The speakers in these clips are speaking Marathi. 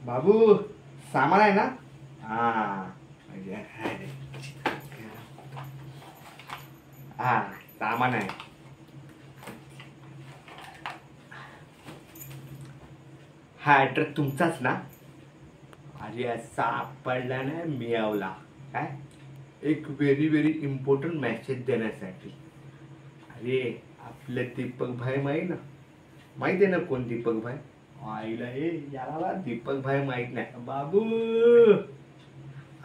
बाबू सामान आहे ना? हा हा सामान आहे. हा ऍड्रेस तुमचाच ना? अरे सापडला ना मिळवला. काय एक व्हेरी व्हेरी इम्पॉर्टंट मेसेज देण्यासाठी. अरे आपलं दीपक भाई माहिती ना? माहिती आहे ना कोण दीपक भाई? आईला हे याला दीपक भाई माहित नाही बाबू.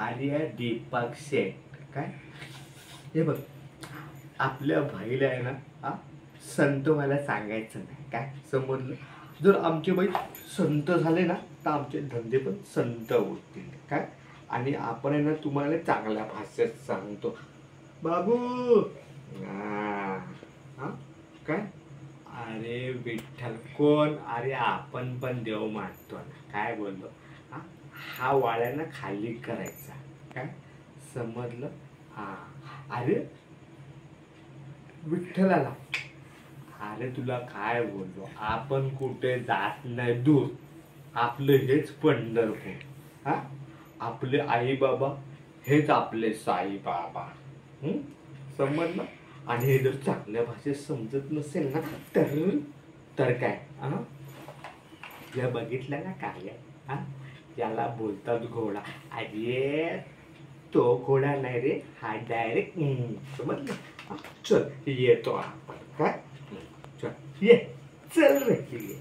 अरे दीपक शेठ काय हे बघ, आपल्या भाईला आहे ना हा संत व्हायला सांगायचं नाही. काय समजलं? जर आमचे बाई संत झाले ना तर आमचे धंदे पण संत होतील. काय आणि आपण आहे ना तुम्हाला चांगल्या भाषेत सांगतो बाबू. हा काय अरे विठ्ठल कोण? अरे आपण पण देव मानतो ना. काय बोललो? हा वाळ्यानं खाली करायचा. काय समजलं? हा अरे विठ्ठलाला. अरे तुला काय बोललो, आपण कुठे जात नाही दूर. आपलं हेच पंढरपूर. हा आपले आई बाबा हेच आपले साई बाबा. समजलं? आणि हे जर चांगल्या भाषेत समजत नसेल ना तर काय या बघितलं ना काय हा याला बोलतात घोडा. अरे तो घोडा नाही रे, हा डायरेक्ट समजलं. चल येतो आपण. काय चल ये चल रे ये.